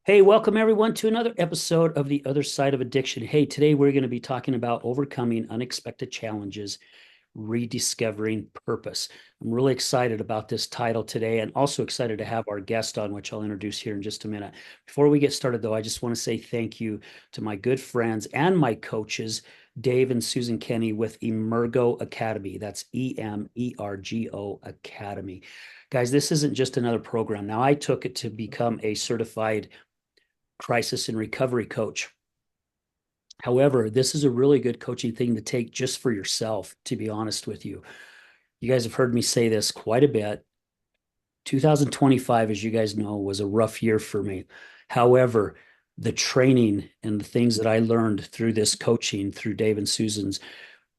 Hey, welcome everyone to another episode of The Other Side of Addiction. Hey, today we're going to be talking about overcoming unexpected challenges, rediscovering purpose. I'm really excited about this title today and also excited to have our guest on, which I'll introduce here in just a minute. Before we get started, though, I just want to say thank you to my good friends and my coaches, Dave and Susan Kenny with Emergo Academy. That's Emergo Academy. Guys, this isn't just another program. Now, I took it to become a certified crisis and recovery coach. However, this is a really good coaching thing to take just for yourself, to be honest with you. You guys have heard me say this quite a bit. 2025, as you guys know, was a rough year for me. However, the training and the things that I learned through this coaching, through Dave and Susan's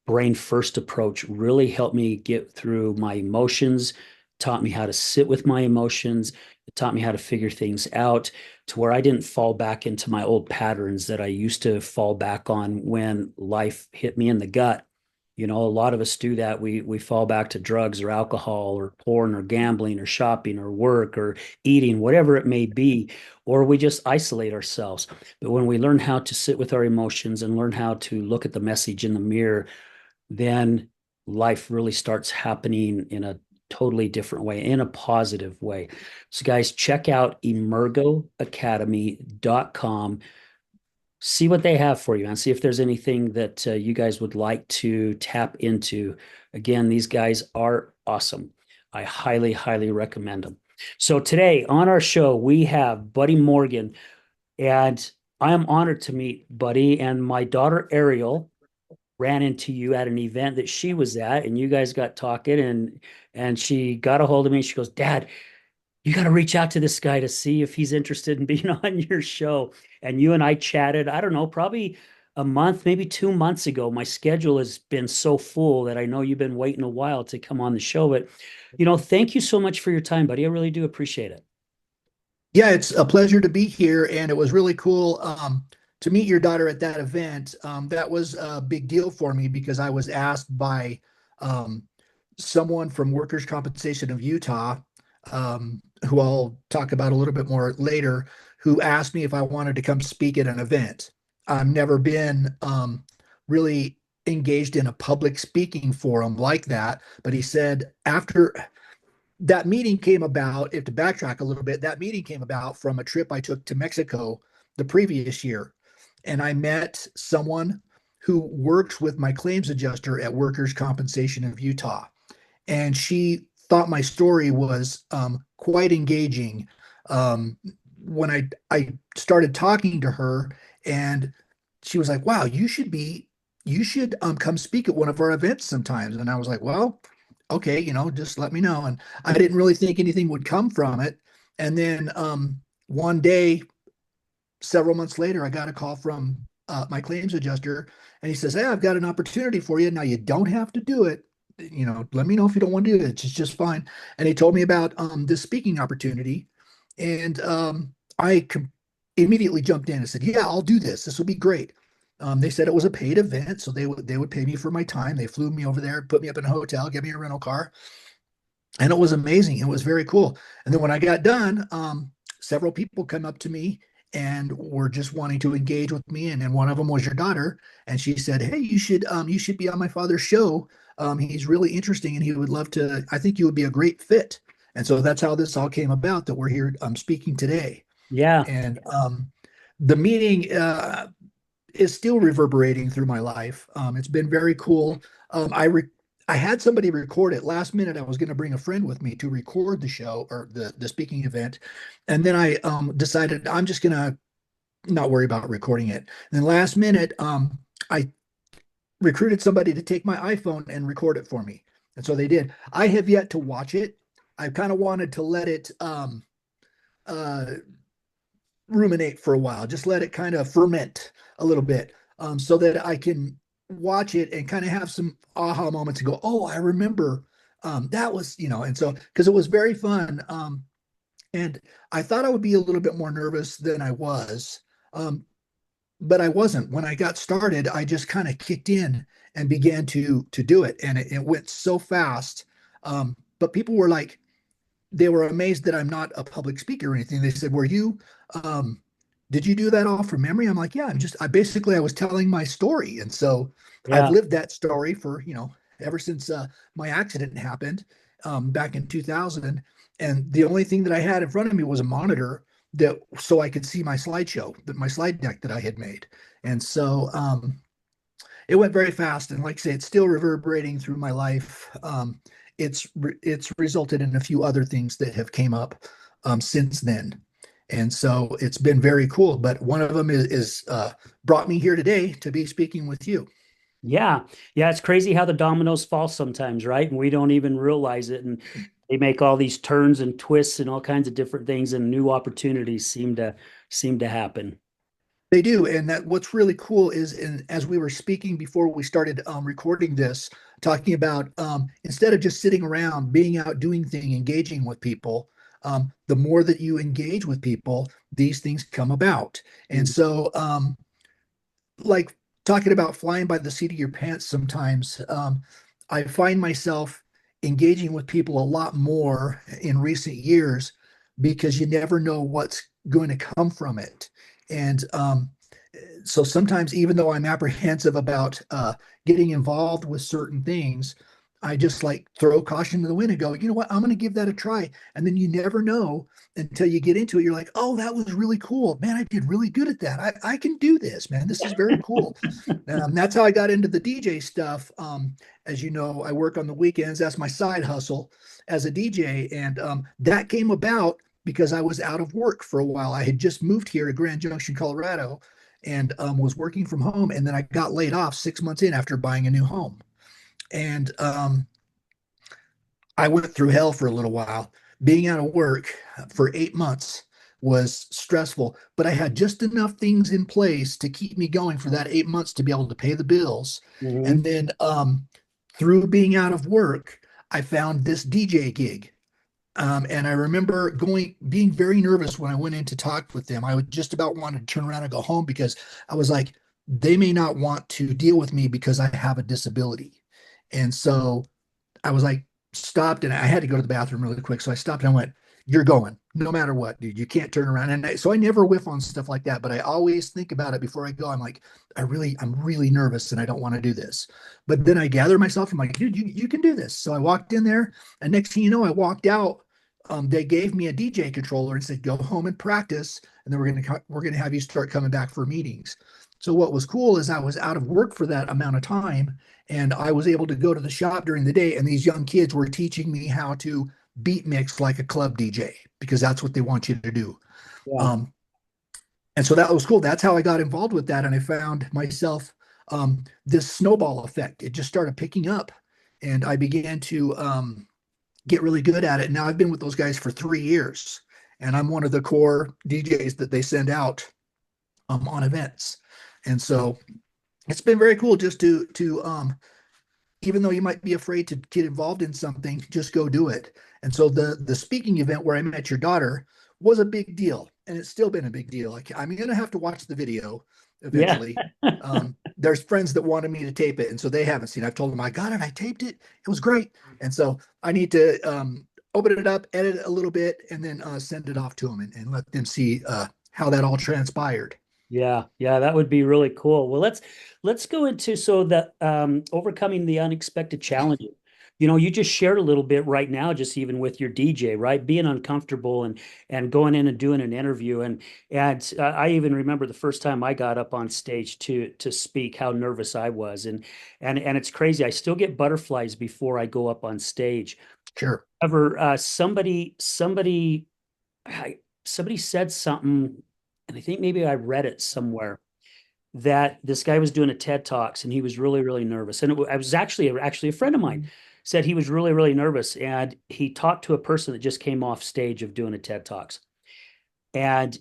brain first approach, really helped me get through my emotions, taught me how to sit with my emotions. It taught me how to figure things out to where I didn't fall back into my old patterns that I used to fall back on when life hit me in the gut. You know, a lot of us do that. We fall back to drugs or alcohol or porn or gambling or shopping or work or eating, whatever it may be, or we just isolate ourselves. But when we learn how to sit with our emotions and learn how to look at the message in the mirror, then life really starts happening in a totally different way, in a positive way. So, guys, check out emergoacademy.com. See what they have for you and see if there's anything that you guys would like to tap into. Again, these guys are awesome. I highly, highly recommend them. So, today on our show, we have Buddy Morgan, and I am honored to meet Buddy and my daughter Ariel ran into you at an event that she was at, and you guys got talking, and she got a hold of me. She goes, Dad, you got to reach out to this guy to see if he's interested in being on your show. And you and I chatted, I don't know, probably a month, maybe 2 months ago. My schedule has been so full that I know you've been waiting a while to come on the show. But, thank you so much for your time, buddy. I really do appreciate it. Yeah, it's a pleasure to be here, and it was really cool to meet your daughter at that event. That was a big deal for me because I was asked by um, someone from Workers' Compensation of Utah, who I'll talk about a little bit more later, who asked me if I wanted to come speak at an event. I've never been really engaged in a public speaking forum like that, but he said after that meeting came about, if to backtrack a little bit, that meeting came about from a trip I took to Mexico the previous year. And I met someone who works with my claims adjuster at Workers' Compensation of Utah. And she thought my story was quite engaging. When I started talking to her, and she was like, wow, you should come speak at one of our events sometimes. And I was like, well, okay, just let me know. And I didn't really think anything would come from it. And then one day, several months later, I got a call from my claims adjuster, and he says, "Hey, I've got an opportunity for you. Now you don't have to do it. Let me know if you don't want to do it. It's just fine." And he told me about this speaking opportunity, and immediately jumped in and said, "Yeah, I'll do this. This will be great." They said it was a paid event, so they would pay me for my time. They flew me over there, put me up in a hotel, gave me a rental car, and it was amazing. It was very cool. And then when I got done, several people come up to me and were just wanting to engage with me. And then one of them was your daughter, and she said, "Hey, you should be on my father's show. He's really interesting, and he would love to. I think you would be a great fit." And so that's how this all came about. That we're here speaking today, Yeah. and the meeting is still reverberating through my life. It's been very cool. I had somebody record it last minute. I was going to bring a friend with me to record the show or the speaking event, and then I decided I'm just going to not worry about recording it. And then last minute, I recruited somebody to take my iPhone and record it for me, and so they did. I have yet to watch it. I kind of wanted to let it uh, ruminate for a while, just let it kind of ferment a little bit, so that I can watch it and kind of have some aha moments and go, oh, I remember that was, and so because it was very fun. And I thought I would be a little bit more nervous than I was, but I wasn't. When I got started, I just kind of kicked in and began to do it, and it went so fast. But people were like, they were amazed that I'm not a public speaker or anything. They said, "Were you?" did you do that all from memory? I'm like, yeah, I was telling my story. And so I've Yeah. lived that story for, ever since my accident happened back in 2000. And the only thing that I had in front of me was a monitor that so I could see my slideshow, my slide deck that I had made. And so it went very fast. And like I say, it's still reverberating through my life. It's resulted in a few other things that have came up since then. And so it's been very cool. But one of them is brought me here today to be speaking with you. Yeah. Yeah. It's crazy how the dominoes fall sometimes, right? And we don't even realize it. And they make all these turns and twists and all kinds of different things, and new opportunities seem to happen. They do, and that what's really cool is, and as we were speaking before we started recording this, talking about instead of just sitting around, being out doing things, engaging with people, the more that you engage with people, these things come about. And Mhm. so, like talking about flying by the seat of your pants sometimes, I find myself engaging with people a lot more in recent years because you never know what's going to come from it. And so sometimes, even though I'm apprehensive about getting involved with certain things, I just like throw caution to the wind and go, you know what, I'm going to give that a try. And then you never know until you get into it. You're like, oh, that was really cool. Man, I did really good at that. I can do this, man. This is very cool. That's how I got into the DJ stuff. As you know, I work on the weekends. That's my side hustle as a DJ. And that came about because I was out of work for a while. I had just moved here to Grand Junction, Colorado, and was working from home. And then I got laid off 6 months in after buying a new home. And I went through hell for a little while. Being out of work for 8 months was stressful, but I had just enough things in place to keep me going for that 8 months to be able to pay the bills. Mhm. And then through being out of work, I found this DJ gig. And I remember being very nervous when I went in to talk with them. I would just about want to turn around and go home because I was like, they may not want to deal with me because I have a disability. And so I was like, stopped, and I had to go to the bathroom really quick. So I stopped and I went, you're going no matter what, dude. You can't turn around. So I never whiff on stuff like that, but I always think about it before I go. I'm like, I'm really nervous and I don't want to do this. But then I gather myself. I'm like, dude, you can do this. So I walked in there, and next thing you know, I walked out. They gave me a DJ controller and said, go home and practice. And then we're gonna have you start coming back for meetings. So what was cool is I was out of work for that amount of time, and I was able to go to the shop during the day, and these young kids were teaching me how to beat mix like a club DJ because that's what they want you to do. Yeah. Um, and so that was cool. That's how I got involved with that, and I found myself this snowball effect. It just started picking up, and I began to get really good at it. Now I've been with those guys for 3 years, and I'm one of the core DJs that they send out on events, and so it's been very cool just to even though you might be afraid to get involved in something, just go do it. And so the speaking event where I met your daughter was a big deal, and it's still been a big deal. Like, I'm gonna have to watch the video Yeah. eventually. There's friends that wanted me to tape it, and so they haven't seen. I've told them I got it, I taped it, it was great, and so I need to open it up, edit it a little bit, and then send it off to them and let them see how that all transpired. Yeah, yeah, that would be really cool. Well, let's go into so that overcoming the unexpected challenges. You just shared a little bit right now, just even with your DJ, right? Being uncomfortable and going in and doing an interview, and I even remember the first time I got up on stage to speak, how nervous I was, and it's crazy. I still get butterflies before I go up on stage. Sure. However, I, somebody said something, and I think maybe I read it somewhere that this guy was doing a TED Talks and he was really, really nervous. And I was actually a friend of mine said he was really, really nervous, and he talked to a person that just came off stage of doing a TED Talks, and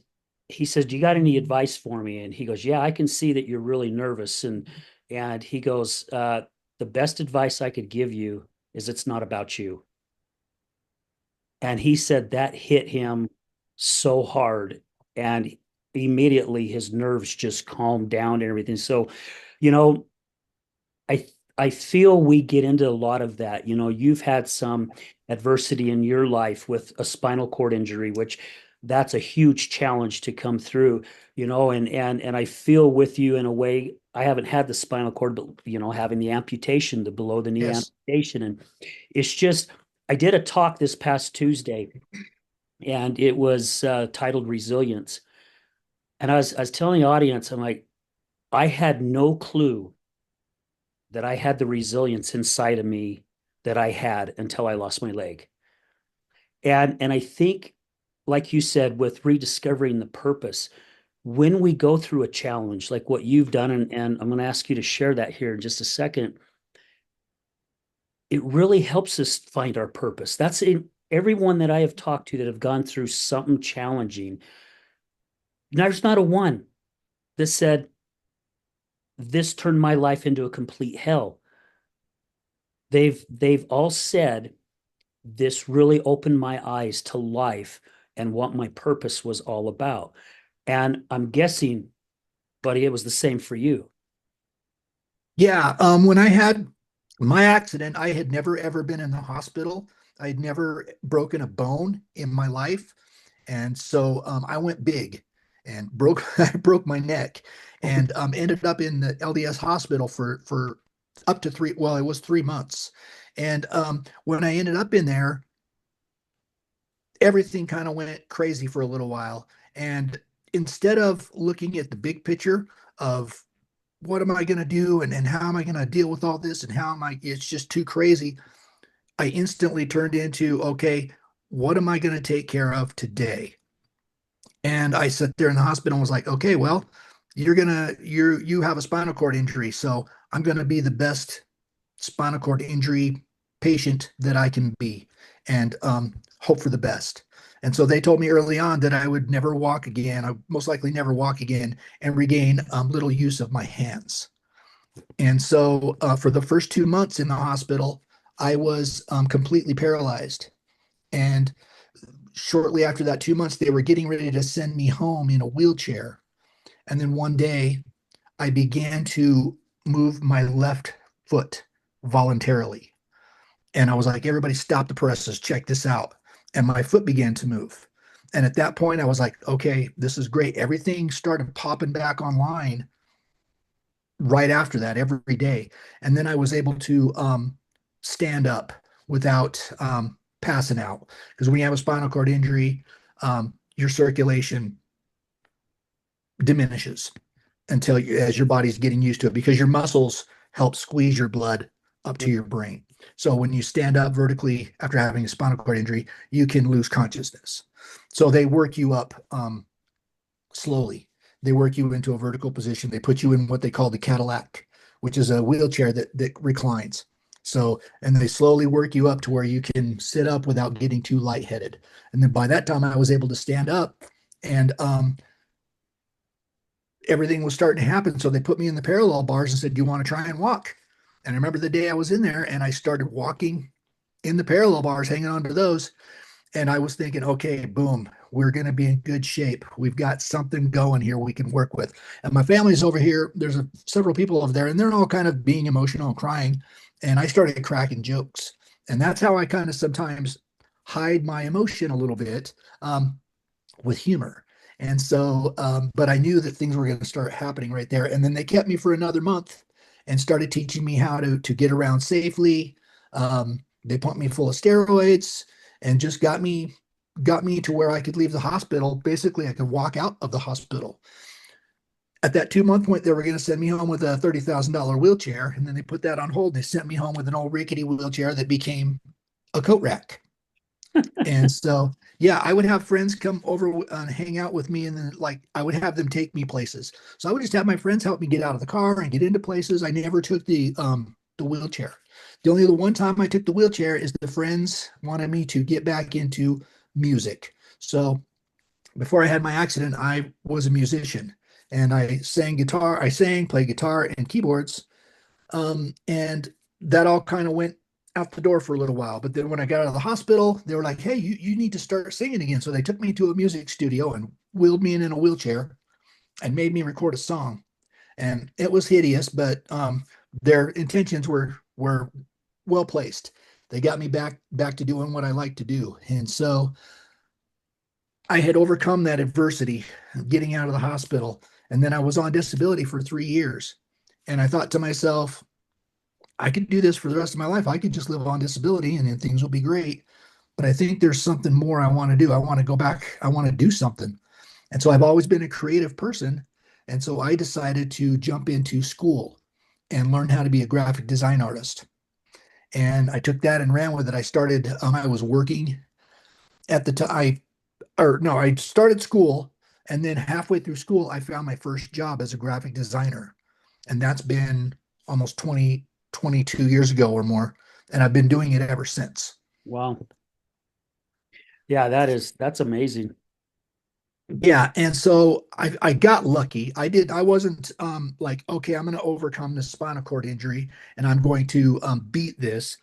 he says, "Do you got any advice for me?" And he goes, "Yeah, I can see that you're really nervous." And he goes, "The best advice I could give you is it's not about you." And he said that hit him so hard. And immediately his nerves just calmed down and everything. So, you know, I feel we get into a lot of that. You've had some adversity in your life with a spinal cord injury, which that's a huge challenge to come through, and I feel with you in a way. I haven't had the spinal cord, but having the amputation, the below the knee Yes. amputation, and it's just I did a talk this past Tuesday, and it was titled Resilience. And I was telling the audience, I'm like, I had no clue that I had the resilience inside of me that I had until I lost my leg. And I think, like you said, with rediscovering the purpose, when we go through a challenge like what you've done, and I'm going to ask you to share that here in just a second, it really helps us find our purpose. That's in everyone that I have talked to that have gone through something challenging. There's not a one that said, this turned my life into a complete hell. They've all said, this really opened my eyes to life and what my purpose was all about. And I'm guessing, buddy, it was the same for you. Yeah, when I had my accident, I had never ever been in the hospital. I had never broken a bone in my life. And so I went big and broke I broke my neck and ended up in the LDS hospital for up to three, well, it was 3 months. And when I ended up in there, everything kind of went crazy for a little while. And instead of looking at the big picture of what am I going to do and how am I going to deal with all this and how am I, it's just too crazy. I instantly turned into, okay, what am I going to take care of today? And I sat there in the hospital and was like, okay, well, you have a spinal cord injury. So I'm going to be the best spinal cord injury patient that I can be and hope for the best. And so they told me early on that I would never walk again. I most likely never walk again and regain little use of my hands. And so for the first 2 months in the hospital, I was completely paralyzed. And shortly after that 2 months, they were getting ready to send me home in a wheelchair. And then one day, I began to move my left foot voluntarily. And I was like, everybody stop the presses, check this out. And my foot began to move. And at that point, I was like, okay, this is great. Everything started popping back online right after that every day. And then I was able to stand up without passing out. Because when you have a spinal cord injury, your circulation diminishes until as your body's getting used to it because your muscles help squeeze your blood up to your brain. So when you stand up vertically after having a spinal cord injury, you can lose consciousness. So they work you up slowly. They work you into a vertical position. They put you in what they call the Cadillac, which is a wheelchair that reclines. So, and they slowly work you up to where you can sit up without getting too lightheaded. And then by that time, I was able to stand up and everything was starting to happen. So they put me in the parallel bars and said, do you want to try and walk? And I remember the day I was in there and I started walking in the parallel bars, hanging on to those. And I was thinking, okay, boom, we're going to be in good shape. We've got something going here we can work with. And my family's over here. There's several people over there, and they're all kind of being emotional and crying. And I started cracking jokes. And that's how I kind of sometimes hide my emotion a little bit with humor. And so, but I knew that things were going to start happening right there. And then they kept me for another month and started teaching me how to get around safely. They pumped me full of steroids and just got me to where I could leave the hospital. Basically, I could walk out of the hospital. At that 2 month point, they were going to send me home with a $30,000 wheelchair, and then they put that on hold. They sent me home with an old rickety wheelchair that became a coat rack. And so, yeah, I would have friends come over and hang out with me, and then like I would have them take me places. So I would just have my friends help me get out of the car and get into places. I never took the wheelchair. The one time I took the wheelchair is the friends wanted me to get back into music. So before I had my accident, I was a musician and I sang guitar. I sang, played guitar and keyboards, and that all kind of went out the door for a little while. But then when I got out of the hospital, they were like, hey, you need to start singing again. So they took me to a music studio and wheeled me in a wheelchair and made me record a song. And it was hideous, but their intentions were well placed. They got me back to doing what I like to do. And so I had overcome that adversity, getting out of the hospital, and then I was on disability for 3 years. And I thought to myself, I could do this for the rest of my life. I could just live on disability and then things will be great. But I think there's something more I want to do. I want to go back. I want to do something. And so I've always been a creative person. And so I decided to jump into school and learn how to be a graphic design artist. And I took that and ran with it. I was working at the time. Or no, I started school. And then halfway through school, I found my first job as a graphic designer. And that's been almost 22 years ago or more. And I've been doing it ever since. Wow. Yeah, that's amazing. Yeah, and so I got lucky. I wasn't like, okay, I'm going to overcome this spinal cord injury and I'm going to beat this.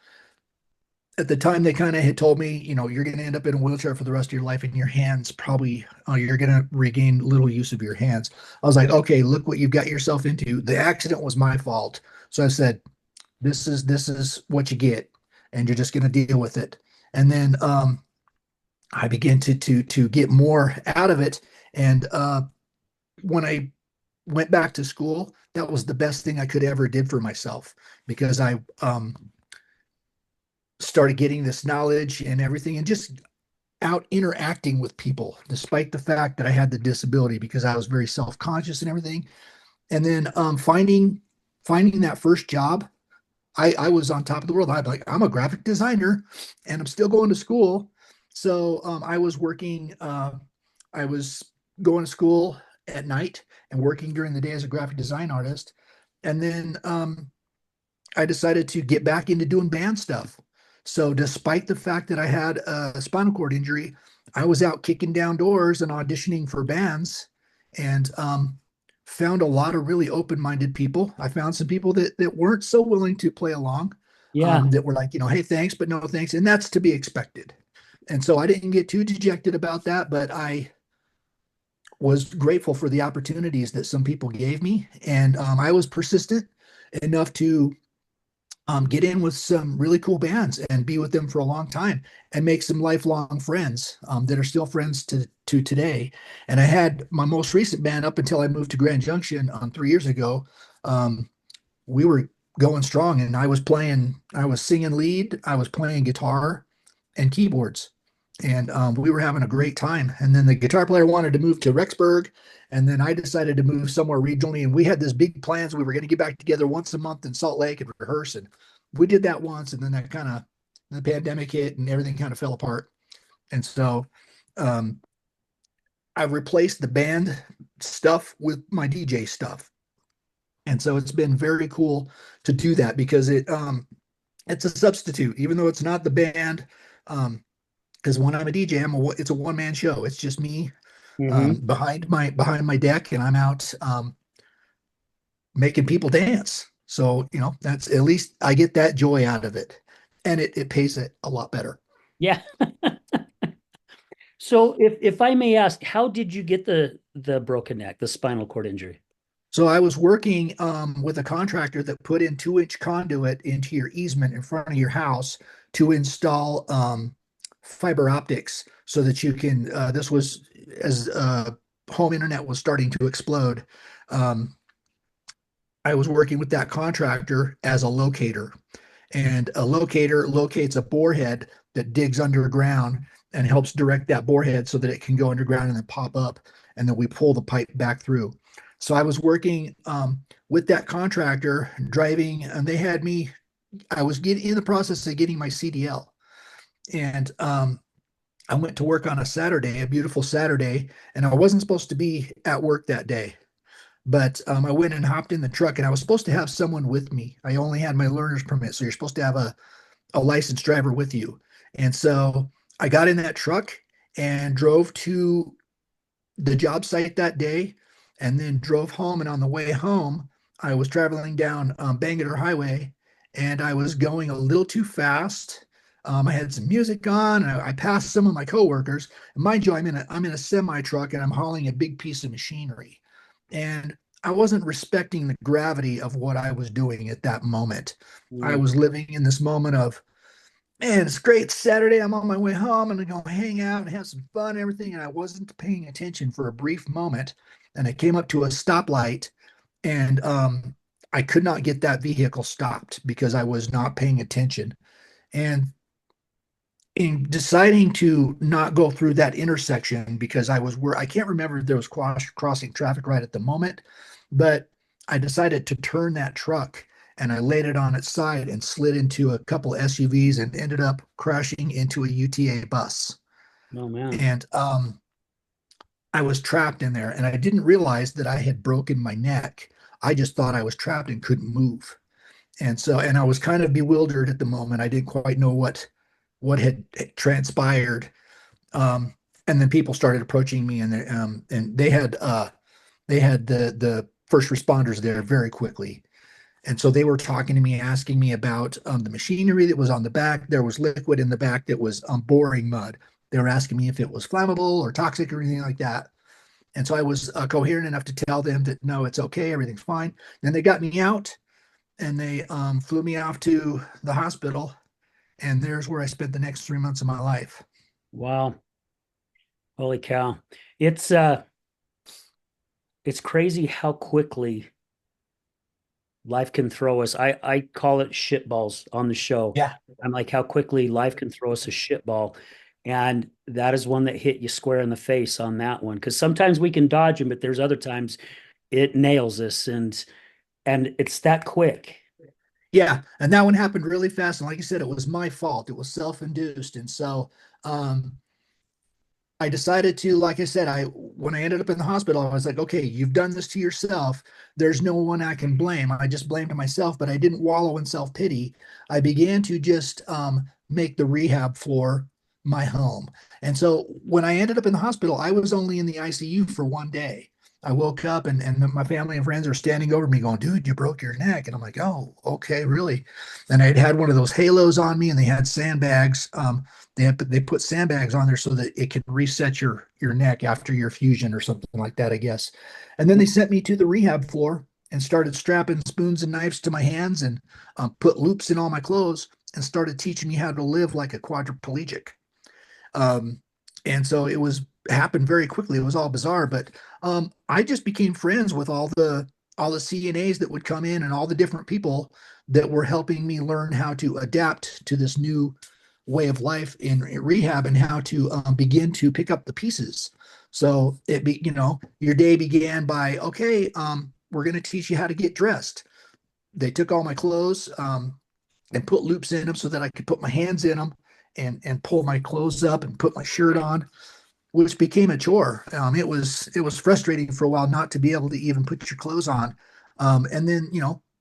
At the time, they kind of had told me, you're going to end up in a wheelchair for the rest of your life, and your hands probably, you're going to regain little use of your hands. I was like, okay, look what you've got yourself into. The accident was my fault. So I said, this is what you get, and you're just going to deal with it. And then I began to get more out of it. And when I went back to school, that was the best thing I could ever did for myself because I started getting this knowledge and everything and just out interacting with people, despite the fact that I had the disability because I was very self-conscious and everything. And then finding that first job, I was on top of the world. I'm a graphic designer and I'm still going to school. So I was going to school at night and working during the day as a graphic design artist. And then I decided to get back into doing band stuff. So despite the fact that I had a spinal cord injury, I was out kicking down doors and auditioning for bands and found a lot of really open-minded people. I found some people that weren't so willing to play along, Yeah. that were like, hey, thanks, but no thanks. And that's to be expected. And so I didn't get too dejected about that, but I was grateful for the opportunities that some people gave me. And I was persistent enough to get in with some really cool bands and be with them for a long time and make some lifelong friends that are still friends to today. And I had my most recent band up until I moved to Grand Junction 3 years ago. Um, we were going strong, and I was singing lead, I was playing guitar and keyboards, and we were having a great time. And then the guitar player wanted to move to Rexburg, and then I decided to move somewhere regionally. And we had this big plans. We were going to get back together once a month in Salt Lake and rehearse. And we did that once, and then the pandemic hit, and everything kind of fell apart. And so um, I replaced the band stuff with my DJ stuff. And so it's been very cool to do that because it's a substitute, even though it's not the band. Because when I'm a DJ, it's a one man show. It's just me Hmm. behind my deck, and I'm out making people dance. So that's at least I get that joy out of it, and it pays it a lot better. Yeah. So if I may ask, how did you get the broken neck, the spinal cord injury? So I was working with a contractor that put in 2-inch conduit into your easement in front of your house to install fiber optics so that you can. This was as home internet was starting to explode. Um, I was working with that contractor as a locator, and a locator locates a borehead that digs underground and helps direct that borehead so that it can go underground and then pop up, and then we pull the pipe back through. So I was working with that contractor, driving, and they had me. I was getting in the process of getting my CDL, and I went to work on a Saturday, a beautiful Saturday, and I wasn't supposed to be at work that day. But I went and hopped in the truck, and I was supposed to have someone with me. I only had my learner's permit, so you're supposed to have a licensed driver with you. And so I got in that truck and drove to the job site that day, and then drove home. And on the way home, I was traveling down Bangor Highway, and I was going a little too fast. I had some music on. I passed some of my coworkers. And mind you, I'm in a semi truck, and I'm hauling a big piece of machinery, and I wasn't respecting the gravity of what I was doing at that moment. I Mm. was living in this moment of, And it's great Saturday. I'm on my way home and I'm going to hang out and have some fun and everything. And I wasn't paying attention for a brief moment. And I came up to a stoplight and I could not get that vehicle stopped because I was not paying attention. And in deciding to not go through that intersection because I was where I can't remember if there was crossing traffic right at the moment, but I decided to turn that truck and I laid it on its side and slid into a couple SUVs and ended up crashing into a UTA bus. Oh man. And I was trapped in there and I didn't realize that I had broken my neck. I just thought I was trapped and couldn't move. And I was kind of bewildered at the moment. I didn't quite know what had transpired. Um, and then people started approaching me, and they had the first responders there very quickly, and so they were talking to me, asking me about the machinery that was on the back. There was liquid in the back that was boring mud. They were asking me if it was flammable or toxic or anything like that. And so I was coherent enough to tell them that no, it's okay, everything's fine. Then they got me out and they flew me off to the hospital, and there's where I spent the next 3 months of my life. Wow. Holy cow. It's it's crazy how quickly life can throw us. I call it shitballs on the show. Yeah. I'm like how quickly life can throw us a shitball. And that is one that hit you square in the face on that one. Because sometimes we can dodge them, but there's other times it nails us and it's that quick. Yeah, and that one happened really fast. And like I said, it was my fault. It was self-induced. And so I decided to, like I said, I when I ended up in the hospital, I was like, okay, you've done this to yourself. There's no one I can blame. I just blamed myself, but I didn't wallow in self-pity. I began to just make the rehab floor my home. And so when I ended up in the hospital, I was only in the ICU for 1 day. I woke up and my family and friends are standing over me going, dude, you broke your neck. And I'm like, oh, okay, really? And I had one of those halos on me and they had sandbags. They put sandbags on there so that it can reset your neck after your fusion or something like that, I guess. And then they sent me to the rehab floor and started strapping spoons and knives to my hands and put loops in all my clothes and started teaching me how to live like a quadriplegic. Um, and so it was happened very quickly. It was all bizarre, but I just became friends with all the CNAs that would come in and all the different people that were helping me learn how to adapt to this new way of life in rehab and how to begin to pick up the pieces. So your day began by, okay, we're going to teach you how to get dressed. They took all my clothes and put loops in them so that I could put my hands in them and pull my clothes up and put my shirt on, which became a chore. It was frustrating for a while not to be able to even put your clothes on. And then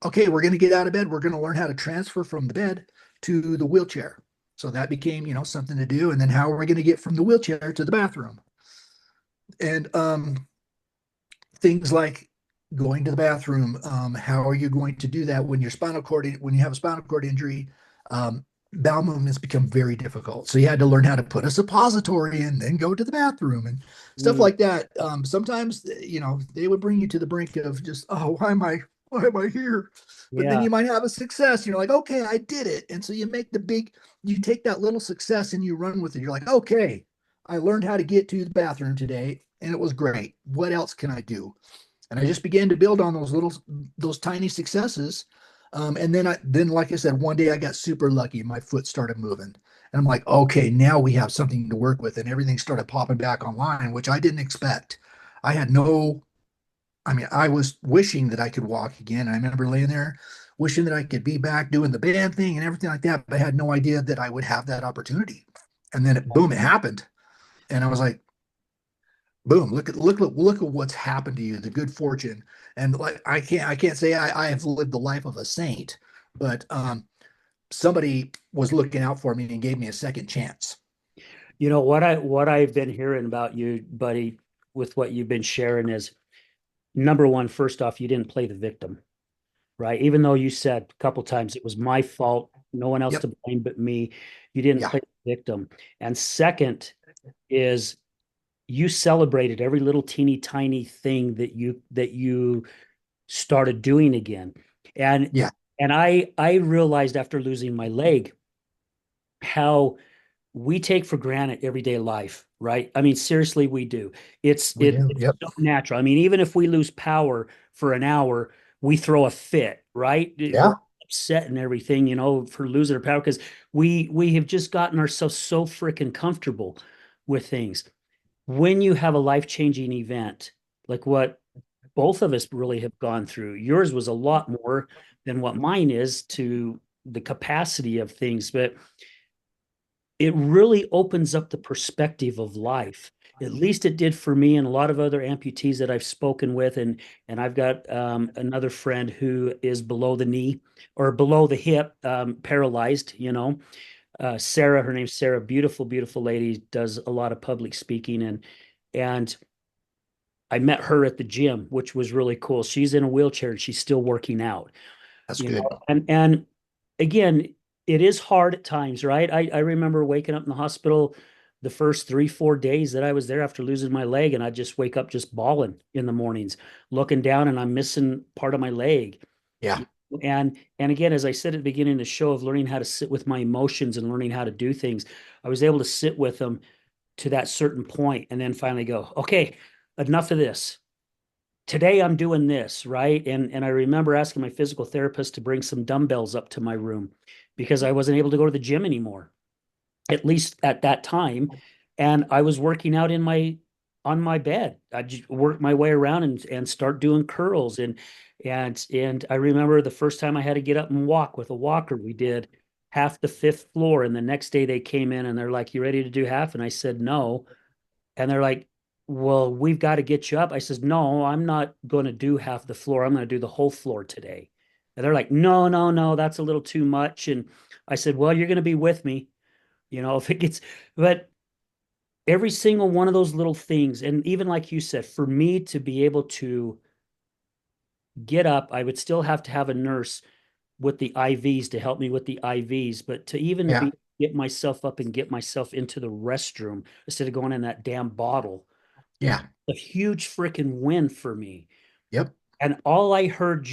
okay, we're going to get out of bed. We're going to learn how to transfer from the bed to the wheelchair. So that became something to do. And then how are we going to get from the wheelchair to the bathroom? And things like going to the bathroom. How are you going to do that when when you have a spinal cord injury? Bowel movements become very difficult. So you had to learn how to put a suppository and then go to the bathroom and stuff Mm, like that. Sometimes, they would bring you to the brink of just, oh, why am I here? But then yeah. you might have a success. You're like, okay, I did it. And so you take that little success and you run with it. You're like, okay, I learned how to get to the bathroom today and it was great. What else can I do? And I just began to build on those tiny successes. And then like I said, one day I got super lucky. My foot started moving, and I'm like, okay, now we have something to work with, and everything started popping back online, which I didn't expect. I had no, I mean, I was wishing that I could walk again. I remember laying there, wishing that I could be back doing the band thing and everything like that, but I had no idea that I would have that opportunity. And then boom, it happened, and I was like, boom, look at what's happened to you, the good fortune. And like I can't say I have lived the life of a saint, but somebody was looking out for me and gave me a second chance. What I've been hearing about you, buddy, with what you've been sharing is number one, first off, you didn't play the victim, right? Even though you said a couple times it was my fault, no one else Yep. to blame but me, you didn't Yeah. play the victim. And second is you celebrated every little teeny tiny thing that you started doing again. And Yeah. and I realized after losing my leg how we take for granted everyday life, right? I mean, seriously, we do. We do. It's Yep. so natural. I mean, even if we lose power for an hour, we throw a fit, right? We're Yeah. upset and everything, for losing our power because we have just gotten ourselves so freaking comfortable with things. When you have a life-changing event, like what both of us really have gone through, yours was a lot more than what mine is to the capacity of things, but it really opens up the perspective of life. At least it did for me and a lot of other amputees that I've spoken with, and I've got another friend who is below the knee or below the hip, paralyzed. Sarah, her name's Sarah, beautiful, beautiful lady, does a lot of public speaking, and I met her at the gym, which was really cool. She's in a wheelchair and she's still working out That's you know good. and again, it is hard at times, right? I remember waking up in the hospital the first 3 4 days that I was there after losing my leg, and I just wake up just bawling in the mornings, looking down and I'm missing part of my leg. Yeah. And again, as I said at the beginning of the show, of learning how to sit with my emotions and learning how to do things, I was able to sit with them to that certain point and then finally go, okay, enough of this. Today I'm doing this, right? And I remember asking my physical therapist to bring some dumbbells up to my room because I wasn't able to go to the gym anymore, at least at that time. And I was working out in my on my bed. I just work my way around and start doing curls and I remember the first time I had to get up and walk with a walker. We did half the fifth floor, and the next day they came in and they're like, "You ready to do half?" And I said, "No." And they're like, "Well, we've got to get you up." I says, "No, I'm not going to do half the floor. I'm going to do the whole floor today." And they're like, "No, no, no, that's a little too much." And I said, "Well, you're going to be with me, if it gets," but every single one of those little things. And even like you said, for me to be able to get up, I would still have to have a nurse with the IVs to help me with the IVs, but to even Yeah. be get myself up and get myself into the restroom instead of going in that damn bottle was Yeah. a huge freaking win for me. Yep. And all I heard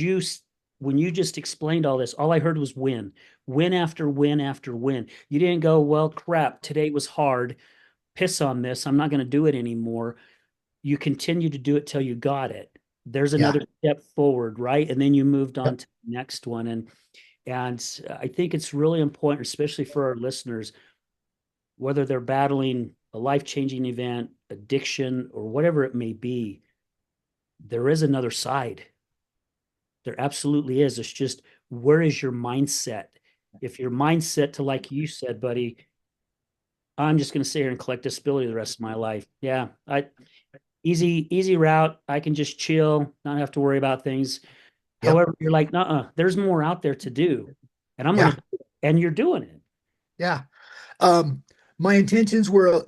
when you just explained all this, all I heard was win, win after win after win. You didn't go, well, crap, today was hard. Piss on this. I'm not going to do it anymore. You continue to do it till you got it. There's Yeah. another step forward, right? And then you moved on Yep. to the next one. And I think it's really important, especially for our listeners, whether they're battling a life-changing event, addiction, or whatever it may be, there is another side. There absolutely is. It's just, where is your mindset? If your mindset to, like you said, buddy, I'm just going to sit here and collect disability the rest of my life. Yeah, easy route. I can just chill, not have to worry about things. Yep. However, you're like, there's more out there to do, and I'm Yeah. gonna, and you're doing it. Yeah. Um, my intentions were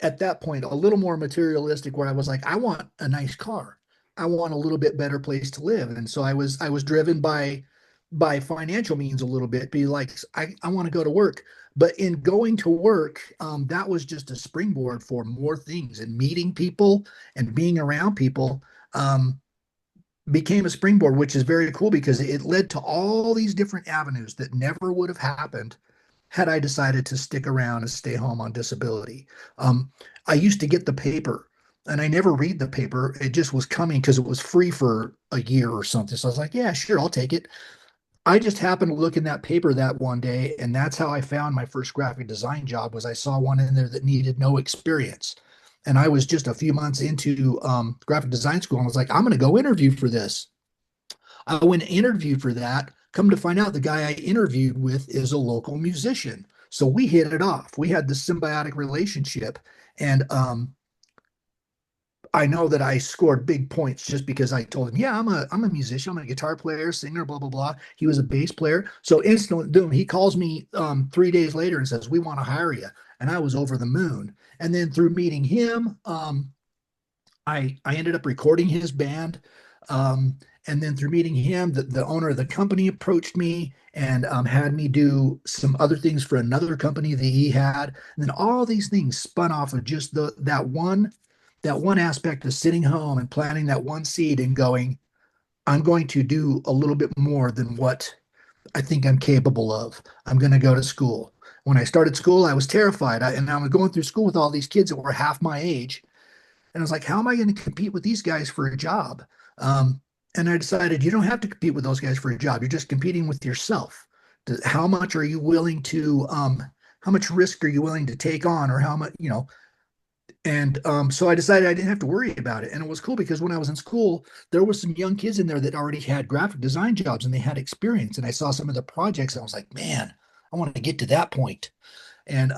at that point a little more materialistic, where I was like, I want a nice car. I want a little bit better place to live. And so I was driven by financial means a little bit, be like, I want to go to work. But in going to work, that was just a springboard for more things, and meeting people and being around people. Became a springboard, which is very cool because it led to all these different avenues that never would have happened had I decided to stick around and stay home on disability. I used to get the paper, and I never read the paper. It just was coming because it was free for a year or something. So I was like, yeah, sure, I'll take it. I just happened to look in that paper that one day, and that's how I found my first graphic design job. Was I saw one in there that needed no experience, and I was just a few months into graphic design school, and I was like, I'm going to go interview for this. I went and interviewed for that. Come to find out, the guy I interviewed with is a local musician. So we hit it off. We had this symbiotic relationship. And I know that I scored big points just because I told him, yeah, I'm a musician, I'm a guitar player, singer, blah, blah, blah. He was a bass player. So instantly, boom, he calls me 3 days later and says, we want to hire you. And I was over the moon. And then through meeting him, I ended up recording his band. Um, and then through meeting him, the owner of the company approached me and had me do some other things for another company that he had. And then all these things spun off of just that one aspect of sitting home and planting that one seed and going, I'm going to do a little bit more than what I think I'm capable of. I'm going to go to school. when I started school, I was terrified. And I was going through school with all these kids that were half my age. And I was like, how am I going to compete with these guys for a job? Um, and I decided you don't have to compete with those guys for a job. You're just competing with yourself. How much are you willing to, how much risk are you willing to take on, or how much, and so I decided I didn't have to worry about it. And it was cool because when I was in school, there was some young kids in there that already had graphic design jobs and they had experience. And I saw some of the projects and I was like, man, I want to get to that point. And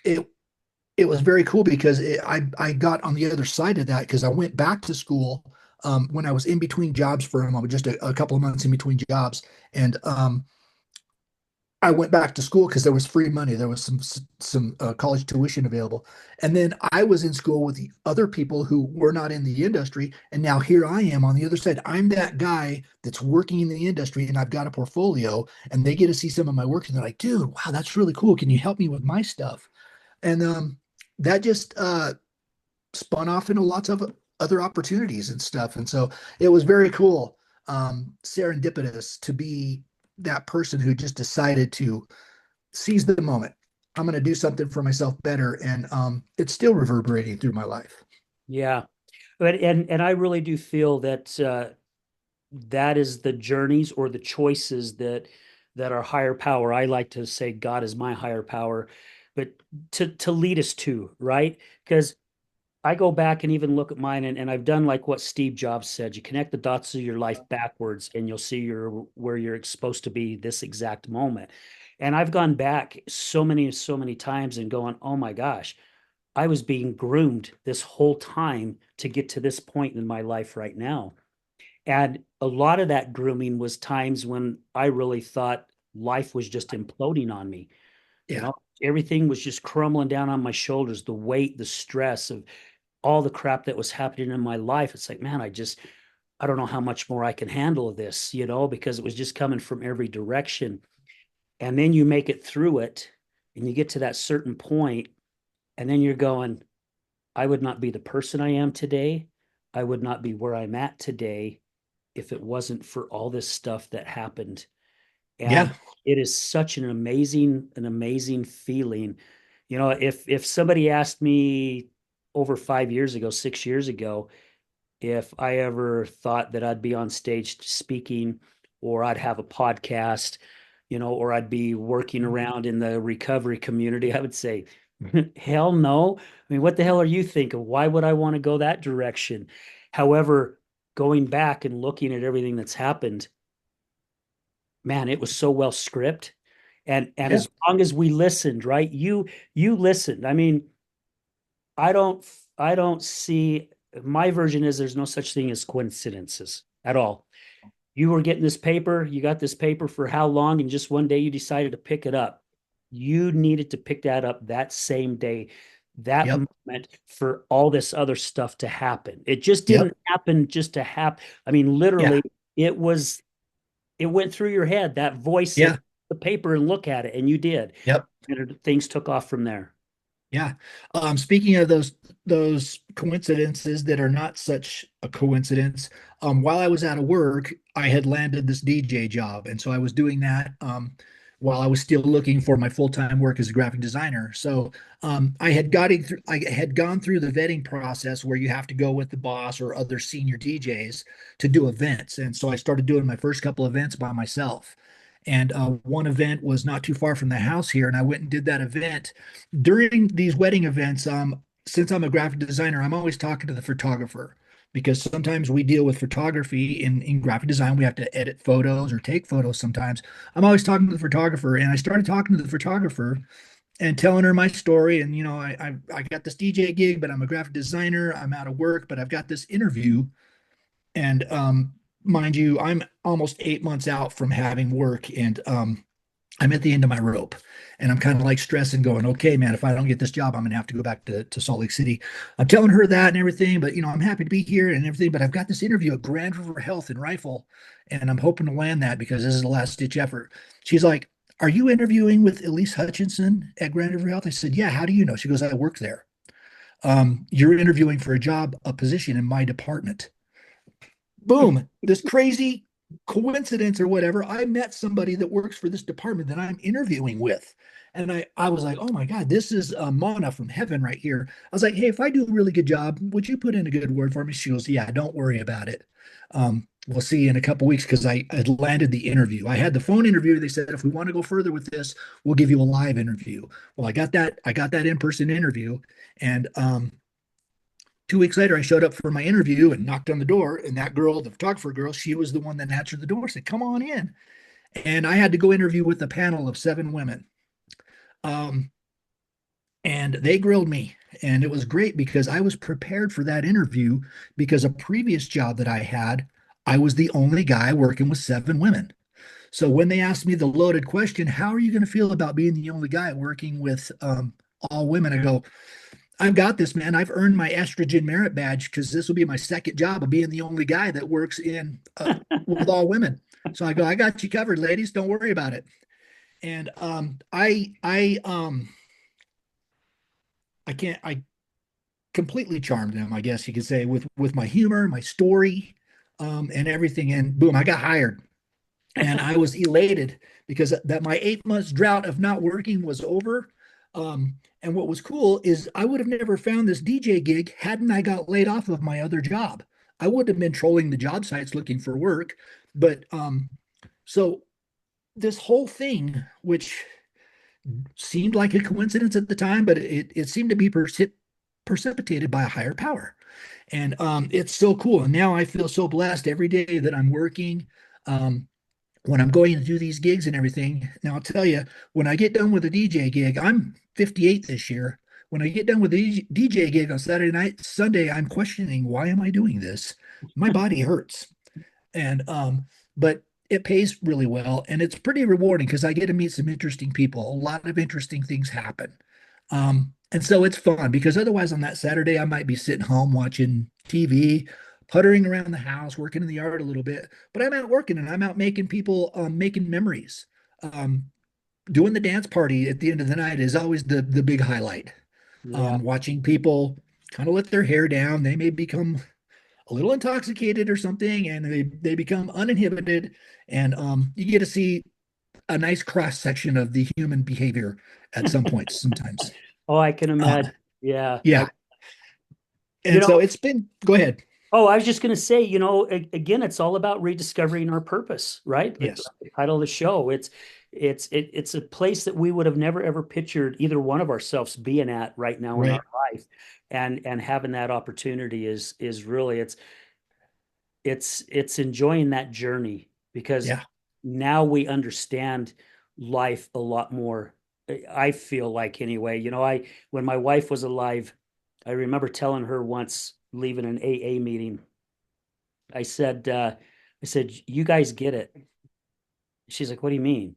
it it was very cool because I got on the other side of that because I went back to school when I was in between jobs for a moment, just a couple of months in between jobs, and I went back to school because there was free money. There was some college tuition available, and then I was in school with the other people who were not in the industry, and now here I am on the other side. I'm that guy that's working in the industry, and I've got a portfolio, and they get to see some of my work, and they're like, "Dude, wow, that's really cool. Can you help me with my stuff?" And that just spun off into lots of other opportunities and stuff. And so it was very cool, serendipitous to be that person who just decided to seize the moment. I'm going to do something for myself better, and it's still reverberating through my life. Yeah. But and I really do feel that that is the journeys or the choices that our higher power, I like to say God is my higher power, but to lead us to, right? Because I go back and even look at mine, and I've done like what Steve Jobs said. You connect the dots of your life backwards and you'll see where you're supposed to be this exact moment. And I've gone back so many times and going, oh my gosh, I was being groomed this whole time to get to this point in my life right now. And a lot of that grooming was times when I really thought life was just imploding on me. You Yeah, know, everything was just crumbling down on my shoulders, the weight, the stress of all the crap that was happening in my life. It's like, man, I don't know how much more I can handle of this, because it was just coming from every direction. And then you make it through it and you get to that certain point, and then you're going, I would not be the person I am today. I would not be where I'm at today if it wasn't for all this stuff that happened. And yeah, it is such an amazing feeling. If somebody asked me over 5 years ago, 6 years ago, if I ever thought that I'd be on stage speaking or I'd have a podcast, or I'd be working around in the recovery community, I would say, hell no. I mean, what the hell are you thinking? Why would I want to go that direction? However, going back and looking at everything that's happened, man, it was so well scripted. And yeah, as long as we listened, right? You listened. I mean, I don't I don't see my version is there's no such thing as coincidences at all. You were getting this paper, you got this paper for how long, and just one day you decided to pick it up. You needed to pick that up that same day, that yep, moment for all this other stuff to happen. It just yep, didn't happen just to happen. I mean, yeah, literally, it went through your head. That voice said, yeah, the paper and look at it, and you did. yep. And things took off from there. Yeah. Speaking of those coincidences that are not such a coincidence, while I was out of work, I had landed this DJ job, and so I was doing that while I was still looking for my full-time work as a graphic designer. So I had gone through the vetting process where you have to go with the boss or other senior DJs to do events, and so I started doing my first couple events by myself. And one event was not too far from the house here, and I went and did that event during these wedding events. Since I'm a graphic designer, I'm always talking to the photographer because sometimes we deal with photography in graphic design. We have to edit photos or take photos sometimes. I'm always talking to the photographer, and I started talking to the photographer and telling her my story. And I got this DJ gig, but I'm a graphic designer. I'm out of work, but I've got this interview. And mind you, I'm almost 8 months out from having work, and I'm at the end of my rope, and I'm kind of like stressing, going, okay, man, if I don't get this job, I'm gonna have to go back to Salt Lake City. I'm telling her that and everything, but I'm happy to be here and everything. But I've got this interview at Grand River Health in Rifle, and I'm hoping to land that because this is the last ditch effort. She's like, "Are you interviewing with Elise Hutchinson at Grand River Health?" I said, "Yeah, how do you know?" She goes, "I work there." You're interviewing for a job, a position in my department. Boom, this crazy. coincidence or whatever, I met somebody that works for this department that I'm interviewing with. And I was like, oh my God, this is Mana from heaven right here. I was like, hey, if I do a really good job, would you put in a good word for me? She goes, yeah, don't worry about it. We'll see you in a couple weeks because I had landed the interview. I had the phone interview. They said, if we want to go further with this, we'll give you a live interview. Well, I got that in-person interview. And 2 weeks later, I showed up for my interview and knocked on the door. And that girl, the photographer girl, she was the one that answered the door, said, come on in. And I had to go interview with a panel of 7 women. Um, and they grilled me. And it was great because I was prepared for that interview because a previous job that I had, I was the only guy working with 7 women. So when they asked me the loaded question, how are you going to feel about being the only guy working with all women? I go, I've got this, man. I've earned my estrogen merit badge because this will be my second job of being the only guy that works in with all women. So I go, I got you covered, ladies. Don't worry about it. And I completely charmed them, I guess you could say, with my humor, my story, and everything. And boom, I got hired. And I was elated because that my 8 months drought of not working was over. And what was cool is I would have never found this DJ gig hadn't I got laid off of my other job. I would have been trolling the job sites looking for work. But so this whole thing, which seemed like a coincidence at the time, but it seemed to be precipitated by a higher power. And it's so cool. And now I feel so blessed every day that I'm working. Um, when I'm going to do these gigs and everything. Now, I'll tell you, when I get done with a DJ gig, I'm 58 this year. When I get done with the DJ gig on Saturday night, Sunday, I'm questioning why am I doing this? My body hurts. And but it pays really well and it's pretty rewarding because I get to meet some interesting people. A lot of interesting things happen. And so it's fun because otherwise on that Saturday I might be sitting home watching TV, puttering around the house, working in the yard a little bit, but I'm out working and I'm out making people making memories. Um, Doing the dance party at the end of the night is always the big highlight. Yeah. Watching people kind of let their hair down, they may become a little intoxicated or something, and they become uninhibited, and you get to see a nice cross section of the human behavior at some points sometimes. Oh, I can Uh, imagine. Yeah. yeah, You and know, so it's been. Go ahead. oh, I was just going to say, again, it's all about rediscovering our purpose, right? Like the Yes. title of the show, it's a place that we would have never ever pictured either one of ourselves being at right now in our Right. life, and having that opportunity is really it's enjoying that journey because Yeah. now we understand life a lot more. I feel like anyway, I when my wife was alive, I remember telling her once leaving an AA meeting, I said, you guys get it. She's like, what do you mean?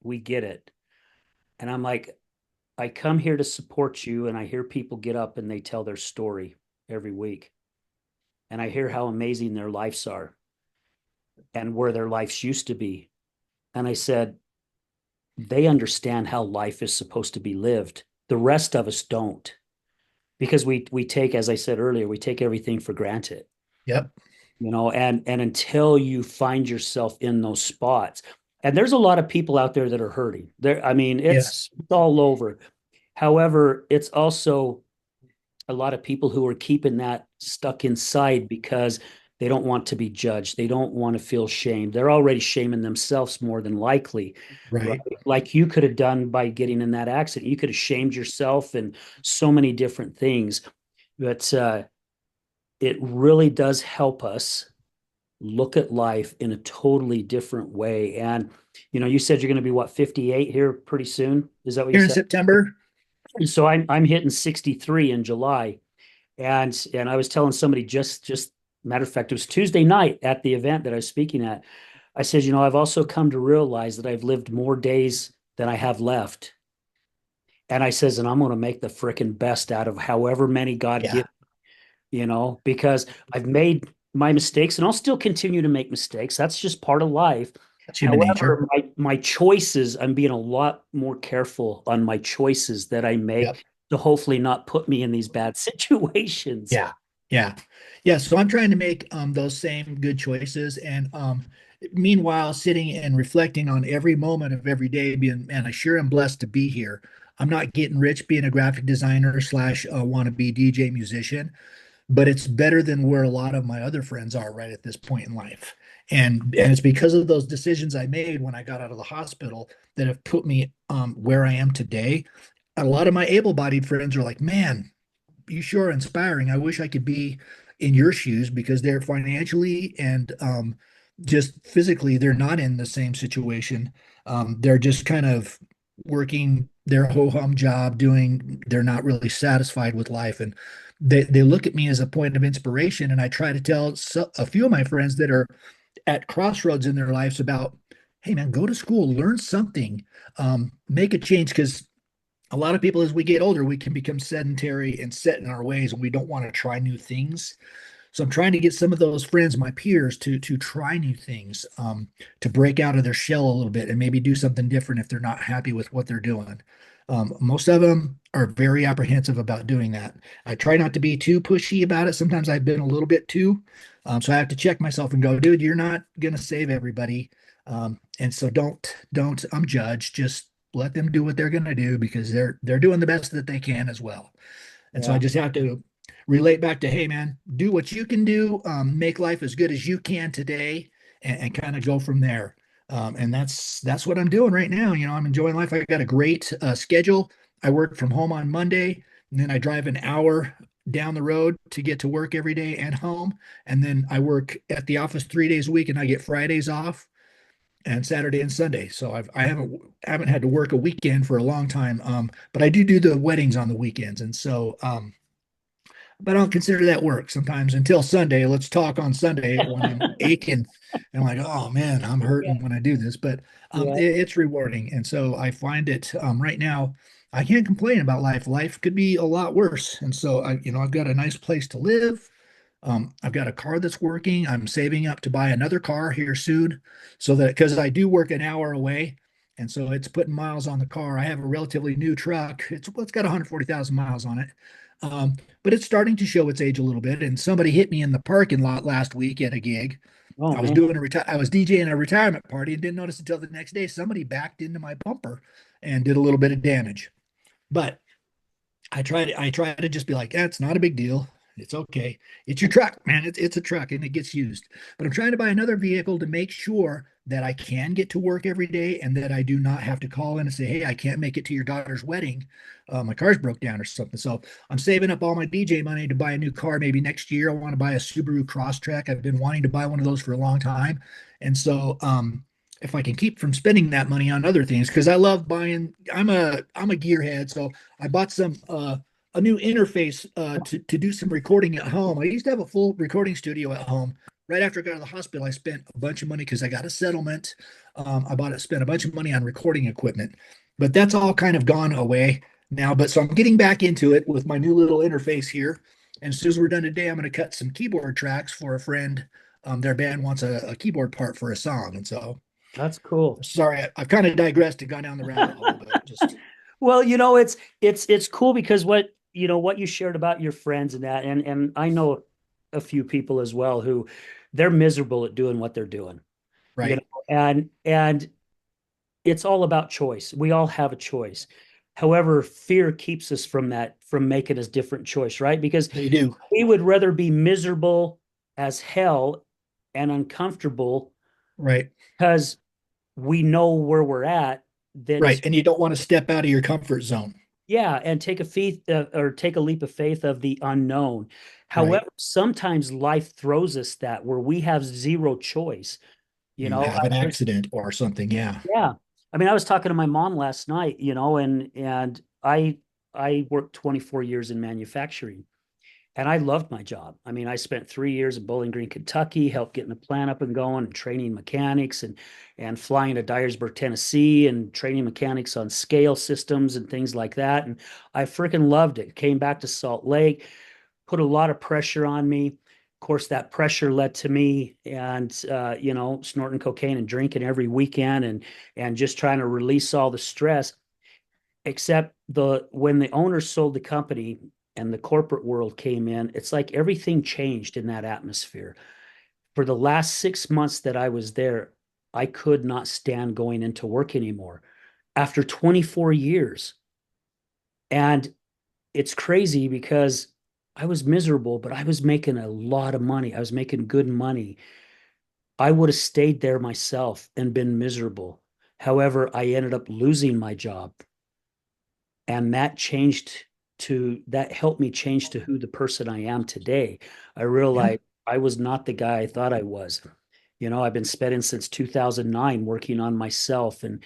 We get it. And I'm like, I come here to support you, and I hear people get up and they tell their story every week. And I hear how amazing their lives are and where their lives used to be. And I said, they understand how life is supposed to be lived. The rest of us don't because we take, as I said earlier, we take everything for granted. Yep. And until you find yourself in those spots, and there's a lot of people out there that are hurting there. I mean, Yes. it's all over. However, it's also a lot of people who are keeping that stuck inside because they don't want to be judged. They don't want to feel shamed. They're already shaming themselves more than likely, right? Right. Like you could have done by getting in that accident. You could have shamed yourself and so many different things. But it really does help us look at life in a totally different way. And, you said you're going to be what, 58 here pretty soon? Is that what you Here in said? September. And so I'm hitting 63 in July. And I was telling somebody just matter of fact, it was Tuesday night at the event that I was speaking at. I said, I've also come to realize that I've lived more days than I have left. And I says, and I'm going to make the frickin' best out of however many God Yeah. gives, because I've made my mistakes and I'll still continue to make mistakes. That's just part of life. That's human nature. However, my choices, I'm being a lot more careful on my choices that I Yep. make to hopefully not put me in these bad situations. Yeah. Yeah. Yeah. So I'm trying to make those same good choices. And meanwhile, sitting and reflecting on every moment of every day, being, man, I sure am blessed to be here. I'm not getting rich being a graphic designer slash wannabe DJ musician, but it's better than where a lot of my other friends are right at this point in life. And it's because of those decisions I made when I got out of the hospital that have put me where I am today. A lot of my able-bodied friends are like, man, you sure are inspiring. I wish I could be in your shoes because they're financially and just physically, they're not in the same situation. They're just kind of working their ho-hum job, they're not really satisfied with life. And they look at me as a point of inspiration. And I try to tell a few of my friends that are at crossroads in their lives about, hey, man, go to school, learn something, make a change. Because a lot of people, as we get older, we can become sedentary and set in our ways, and we don't want to try new things. So I'm trying to get some of those friends, my peers, to try new things, to break out of their shell a little bit and maybe do something different if they're not happy with what they're doing. Most of them are very apprehensive about doing that. I try not to be too pushy about it. Sometimes I've been a little bit too. So I have to check myself and go, dude, you're not going to save everybody. And so don't judge. Just let them do what they're going to do because they're doing the best that they can as well. And so I Yeah. just have to relate back to, hey, man, do what you can do, make life as good as you can today, and kind of go from there. And that's what I'm doing right now. You know, I'm enjoying life. I got a great schedule. I work from home on Monday, and then I drive an hour down the road to get to work every day and home. And then I work at the office 3 days a week, and I get Fridays off and Saturday and Sunday. So I haven't had to work a weekend for a long time. But I do the weddings on the weekends, and so but I don't consider that work sometimes until Sunday. Let's talk on Sunday when I'm aching and I'm like, oh man, I'm Yeah. hurting when I do this, but Yeah. it's rewarding. And so I find it right now, I can't complain about life. Life could be a lot worse. And so I've got a nice place to live. I've got a car that's working. I'm saving up to buy another car here soon so that because I do work an hour away. And so it's putting miles on the car. I have a relatively new truck. It's got 140,000 miles on it. But it's starting to show its age a little bit. And somebody hit me in the parking lot last week at a gig. Oh I was man. I was DJing a retirement party and didn't notice until the next day somebody backed into my bumper and did a little bit of damage. But I try to just be like, it's not a big deal. It's okay. It's your truck, man. It's a truck and it gets used. But I'm trying to buy another vehicle to make sure that I can get to work every day and that I do not have to call in and say, hey, I can't make it to your daughter's wedding. My car's broke down or something. So I'm saving up all my DJ money to buy a new car maybe next year. I want to buy a Subaru Crosstrek. I've been wanting to buy one of those for a long time. And so if I can keep from spending that money on other things, because I love buying, I'm a gearhead. So I bought some a new interface to do some recording at home. I used to have a full recording studio at home. Right after I got out of the hospital, I spent a bunch of money because I got a settlement. Spent a bunch of money on recording equipment, but that's all kind of gone away now. But so I'm getting back into it with my new little interface here. And as soon as we're done today, I'm going to cut some keyboard tracks for a friend. Their band wants a keyboard part for a song, and so That's cool. sorry, I've kind of digressed and gone down the rabbit hole, but just Well, it's cool because what you shared about your friends and that, and I know a few people as well who they're miserable at doing what they're doing, you know, right. and it's all about choice. We all have a choice. However, fear keeps us from making a different choice, right? Because They do. we would rather be miserable as hell and uncomfortable Right. because we know where we're at than Right. is And you don't want to step out of your comfort zone. yeah, and take a faith or take a leap of faith of the unknown. Right. However, sometimes life throws us that where we have zero choice. You You know, have an there's accident or something. Yeah. yeah. I mean, I was talking to my mom last night, and I worked 24 years in manufacturing. And I loved my job. I mean, I spent 3 years in Bowling Green, Kentucky, helped getting the plant up and going, and training mechanics, and flying to Dyersburg, Tennessee, and training mechanics on scale systems and things like that. And I freaking loved it. Came back to Salt Lake, put a lot of pressure on me. Of course, that pressure led to me and snorting cocaine and drinking every weekend and just trying to release all the stress. Except the when the owners sold the company and the corporate world came in, it's like everything changed in that atmosphere. For the last 6 months that I was there, I could not stand going into work anymore after 24 years. And it's crazy because I was miserable, but I was making a lot of money. I was making good money. I would have stayed there myself and been miserable. However, I ended up losing my job. And that helped me change to who the person I am today. I Yeah. realized I was not the guy I thought I was. I've been spending since 2009 working on myself and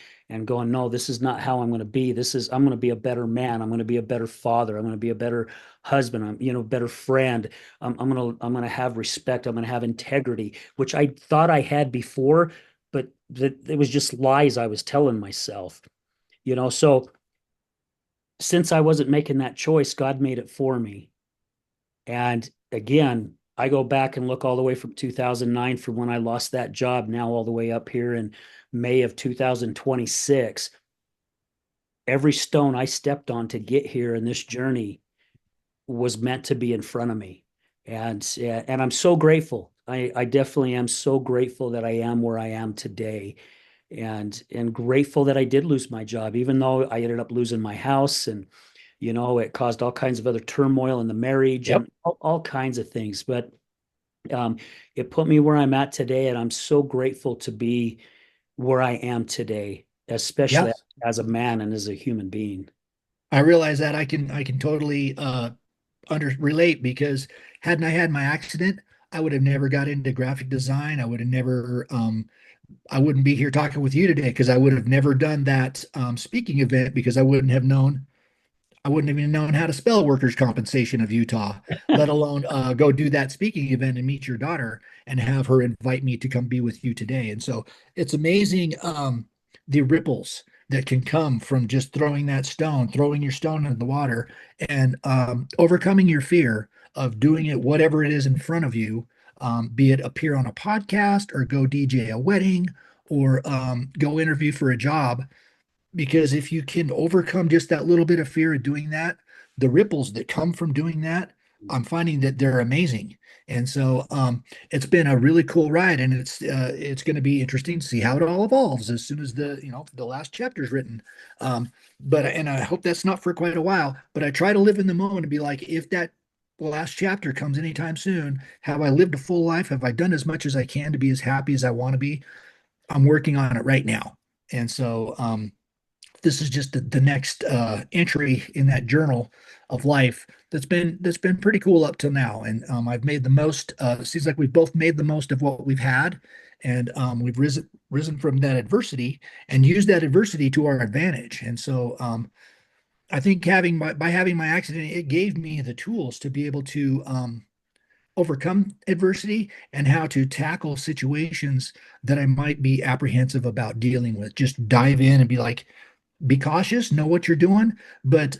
going, no, this is not how I'm going to be. I'm going to be a better man. I'm going to be a better father. I'm going to be a better husband. Better friend. I'm going to have respect. I'm going to have integrity, which I thought I had before, but it was just lies I was telling myself. So since I wasn't making that choice, God made it for me. And again, I go back and look all the way from 2009 from when I lost that job, now all the way up here in May of 2026. Every stone I stepped on to get here in this journey was meant to be in front of me. And I'm so grateful. I definitely am so grateful that I am where I am today, and grateful that I did lose my job, even though I ended up losing my house, and it caused all kinds of other turmoil in the marriage Yep. and all kinds of things. But um, it put me where I'm at today, and I'm so grateful to be where I am today, Yeah. especially as a man and as a human being. I realize that I can totally under relate because hadn't I had my accident, I would have never got into graphic design. I would have never I wouldn't be here talking with you today because I would have never done that speaking event because I wouldn't have even known how to spell workers' compensation of Utah, let alone go do that speaking event and meet your daughter and have her invite me to come be with you today. And so it's amazing the ripples that can come from just throwing your stone into the water and overcoming your fear of doing it, whatever it is in front of you, be it appear on a podcast or go DJ a wedding or go interview for a job, because if you can overcome just that little bit of fear of doing that, the ripples that come from doing that, I'm finding that they're amazing. And so it's been a really cool ride, and it's going to be interesting to see how it all evolves as soon as the last chapter is written. But and I hope that's not for quite a while. But I try to live in the moment and be like, if that last chapter comes anytime soon, have I lived a full life? Have I done as much as I can to be as happy as I want to be? I'm working on it right now, and so this is just the next entry in that journal of life that's been pretty cool up till now. And I've made the most. It seems like we've both made the most of what we've had, and we've risen from that adversity and used that adversity to our advantage. And so I think by having my accident, it gave me the tools to be able to overcome adversity and how to tackle situations that I might be apprehensive about dealing with. Just dive in and be like, be cautious, know what you're doing, but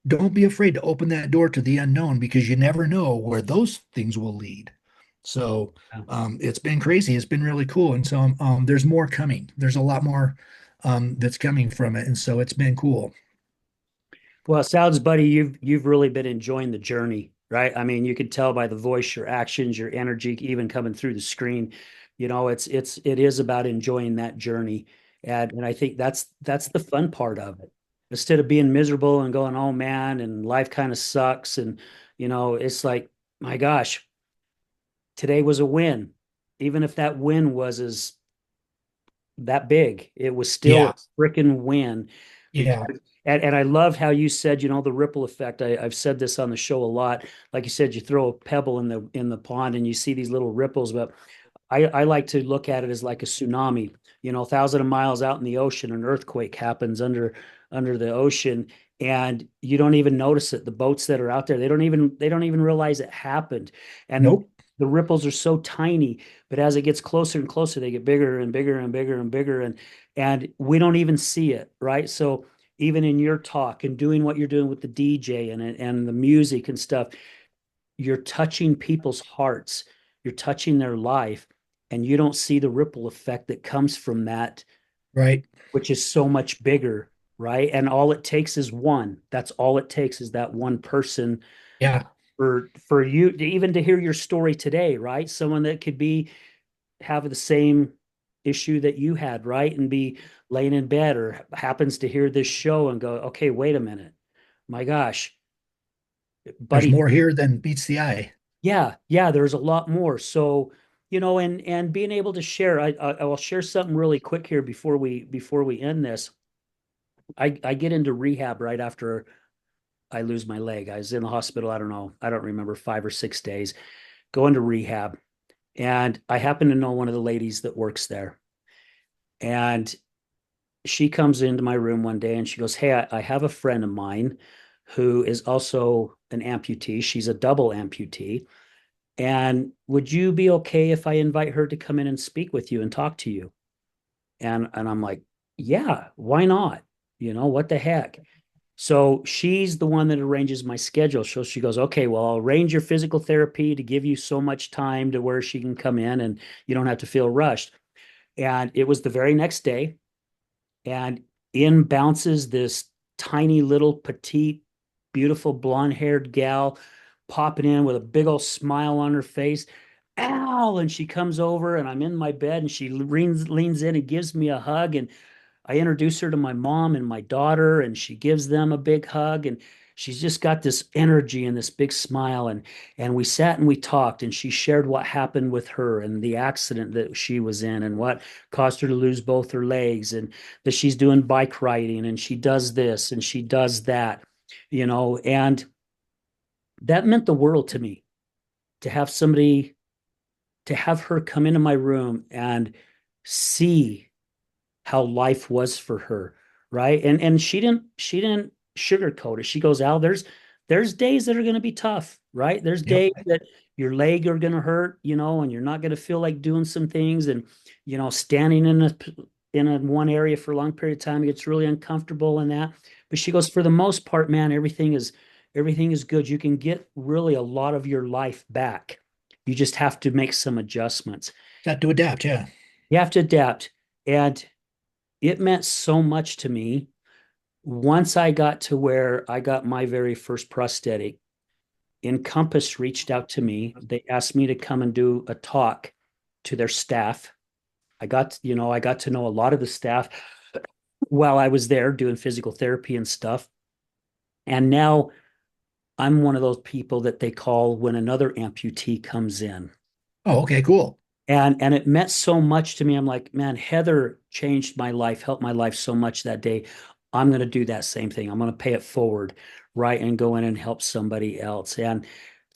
don't be afraid to open that door to the unknown because you never know where those things will lead. So it's been crazy. It's been really cool. And so there's more coming. There's a lot more that's coming from it. And so it's been cool. Well, it sounds, buddy, you've really been enjoying the journey, right? I mean, you can tell by the voice, your actions, your energy, even coming through the screen. It is about enjoying that journey, and I think that's the fun part of it. Instead of being miserable and going, oh man, and life kind of sucks, and it's like, my gosh, today was a win, even if that win was as that big. It was still Yeah. a freaking win Yeah. because and I love how you said, the ripple effect. I've said this on the show a lot. Like you said, you throw a pebble in the pond and you see these little ripples, but I like to look at it as like a tsunami. 1,000 of miles out in the ocean, an earthquake happens under the ocean, and you don't even notice it. The boats that are out there, they don't even realize it happened, and Nope. the ripples are so tiny. But as it gets closer and closer, they get bigger and bigger and bigger and bigger, and we don't even see it, right? So even in your talk and doing what you're doing with the DJ and the music and stuff, you're touching people's hearts, you're touching their life, and you don't see the ripple effect that comes from that, Right. which is so much bigger, right? And all it takes is one. That's all it takes is that one person Yeah, for you to even to hear your story today, right? Someone that could be have the same issue that you had, right? And be laying in bed or happens to hear this show and go, okay, wait a minute. My gosh, there's buddy, more here than meets the eye. yeah, there's a lot more. So, and being able to share, I will share something really quick here before we end this. I get into rehab right after I lose my leg. I was in the hospital, I don't know, I don't remember 5 or 6 days, go into rehab. And I happen to know one of the ladies that works there. And she comes into my room one day and she goes, hey, I have a friend of mine who is also an amputee. She's a double amputee. And would you be okay if I invite her to come in and speak with you and talk to you? And I'm like, yeah, why not? What the heck? So she's the one that arranges my schedule. So she goes, okay, well, I'll arrange your physical therapy to give you so much time to where she can come in and you don't have to feel rushed. And it was the very next day. And in bounces this tiny little petite, beautiful blonde haired gal popping in with a big old smile on her face. Ow! And she comes over and I'm in my bed and she leans in and gives me a hug. And I introduce her to my mom and my daughter, and she gives them a big hug. And she's just got this energy and this big smile. And we sat and we talked, and she shared what happened with her and the accident that she was in and what caused her to lose both her legs, and that she's doing bike riding and she does this and she does that, and that meant the world to me to have somebody to have her come into my room and see how life was for her, right? And she didn't sugarcoat it. She goes, Al, there's days that are going to be tough, right? There's Yep. days that your leg are going to hurt, and you're not going to feel like doing some things, and standing in a one area for a long period of time, it gets really uncomfortable and that. But she goes, for the most part, man, everything is good. You can get really a lot of your life back. You just have to make some adjustments. Got to adapt. Yeah. You have to adapt. And it meant so much to me. Once I got to where I got my very first prosthetic, Encompass reached out to me. They asked me to come and do a talk to their staff. I got to know a lot of the staff while I was there doing physical therapy and stuff. And now I'm one of those people that they call when another amputee comes in. Oh, okay, cool. And it meant so much to me. I'm like, man, Heather changed my life, helped my life so much that day. I'm going to do that same thing. I'm going to pay it forward, right? And go in and help somebody else. And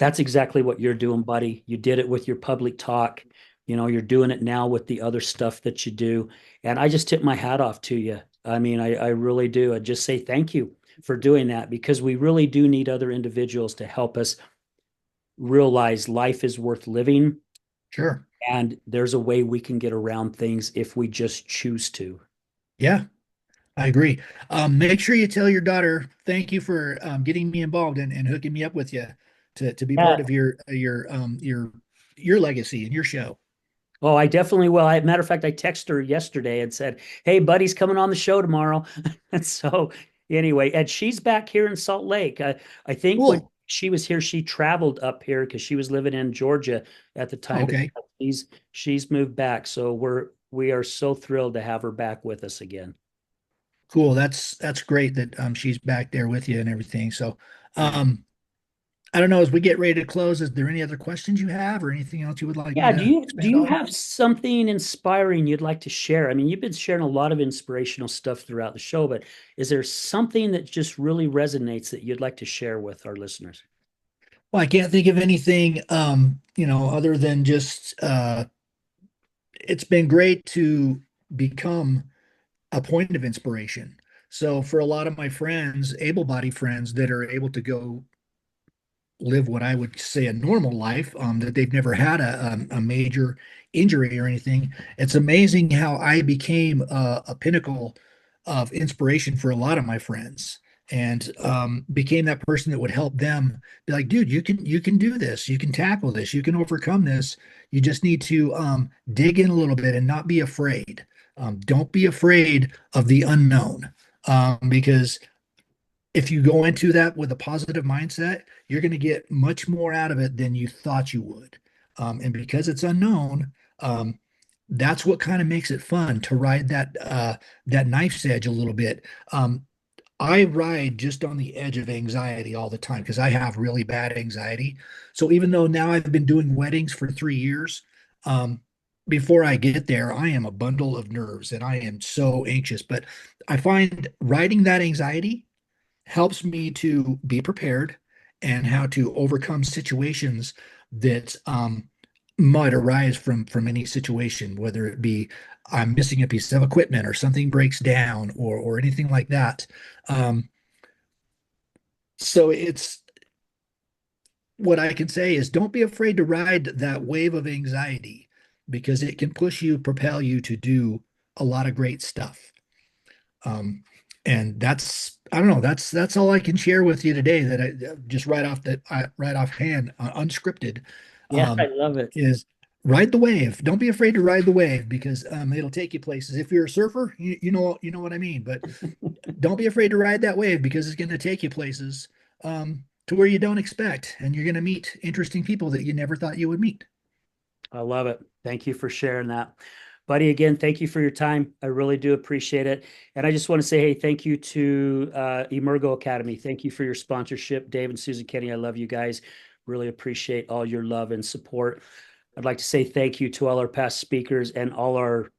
that's exactly what you're doing, buddy. You did it with your public talk. You're doing it now with the other stuff that you do. And I just tip my hat off to you. I mean, I really do. I just say thank you for doing that, because we really do need other individuals to help us realize life is worth living, Sure. and there's a way we can get around things if we just choose to. Yeah, I agree. Make sure you tell your daughter thank you for getting me involved and hooking me up with you to be Yeah. part of your legacy and your show. Oh, I definitely will. Matter of fact, I texted her yesterday and said, "Hey, buddy's coming on the show tomorrow." And so, anyway, and she's back here in Salt Lake. I think when Cool. she was here, she traveled up here because she was living in Georgia at the Oh, time. But okay. she's moved back, so we are so thrilled to have her back with us again. Cool. That's great that she's back there with you and everything. So Yeah. um I don't know, as we get ready to close, is there any other questions you have or anything else you would like me Yeah, do to you do expand you on? have something inspiring you'd like to share? I mean, you've been sharing a lot of inspirational stuff throughout the show, but is there something that just really resonates that you'd like to share with our listeners? Well, I can't think of anything other than just it's been great to become a point of inspiration. So for a lot of my friends, able-bodied friends that are able to go live what I would say a normal life, that they've never had a major injury or anything, it's amazing how I became a pinnacle of inspiration for a lot of my friends and became that person that would help them be like, dude, you can do this, you can tackle this, you can overcome this. You just need to dig in a little bit and not be afraid. Don't be afraid of the unknown. Because if you go into that with a positive mindset, you're going to get much more out of it than you thought you would. And because it's unknown, that's what kind of makes it fun to ride that knife's edge a little bit. I ride just on the edge of anxiety all the time because I have really bad anxiety. So even though now I've been doing weddings for 3 years, um, before I get there, I am a bundle of nerves and I am so anxious. But I find riding that anxiety helps me to be prepared and how to overcome situations that might arise from any situation, whether it be I'm missing a piece of equipment or something breaks down or anything like that. Um, so it's what I can say is don't be afraid to ride that wave of anxiety because it can push you, propel you to do a lot of great stuff. Um, and that's I don't know that's all I can share with you today that I just right offhand unscripted Yeah, I um, love it. is ride the wave. Don't be afraid to ride the wave because it'll take you places. If you're a surfer, you know what I mean. But don't be afraid to ride that wave because it's going to take you places to where you don't expect, and you're going to meet interesting people that you never thought you would meet. I love it. Thank you for sharing that. Buddy, again, thank you for your time. I really do appreciate it. And I just want to say, hey, thank you to Emergo Academy. Thank you for your sponsorship. Dave and Susan Kenny, I love you guys. Really appreciate all your love and support. I'd like to say thank you to all our past speakers and all our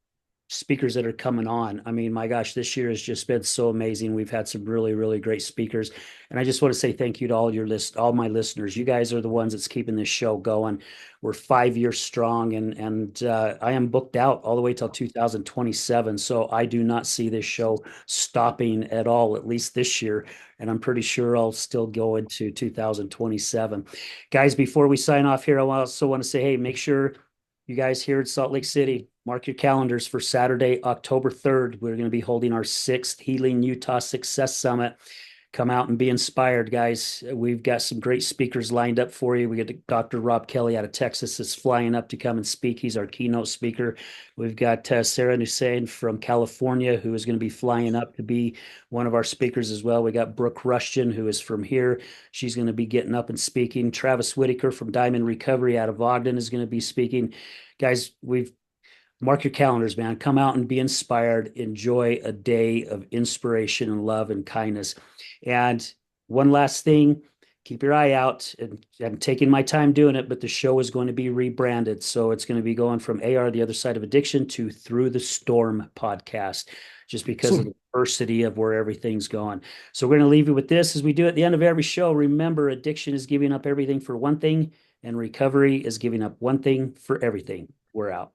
speakers that are coming on. I mean, my gosh, this year has just been so amazing. We've had some really, really great speakers. And I just want to say thank you to all my listeners. You guys are the ones that's keeping this show going. We're 5 years strong and I am booked out all the way till 2027. So I do not see this show stopping at all, at least this year. And I'm pretty sure I'll still go into 2027. Guys, before we sign off here, I also want to say, hey, make sure you guys here in Salt Lake City, mark your calendars for Saturday, October 3rd. We're going to be holding our sixth Healing Utah Success Summit. Come out and be inspired, guys. We've got some great speakers lined up for you. We got Dr. Rob Kelly out of Texas that's flying up to come and speak. He's our keynote speaker. We've got Sarah Hussein from California, who is going to be flying up to be one of our speakers as well. We got Brooke Rushton, who is from here. She's going to be getting up and speaking. Travis Whitaker from Diamond Recovery out of Ogden is going to be speaking. Guys, we've mark your calendars, man. Come out and be inspired. Enjoy a day of inspiration and love and kindness. And one last thing, keep your eye out. And I'm taking my time doing it, but the show is going to be rebranded. So it's going to be going from AR, The Other Side of Addiction, to Through the Storm podcast, just because of So the diversity of where everything's going. So we're going to leave you with this as we do at the end of every show. Remember, addiction is giving up everything for one thing, and recovery is giving up one thing for everything. We're out.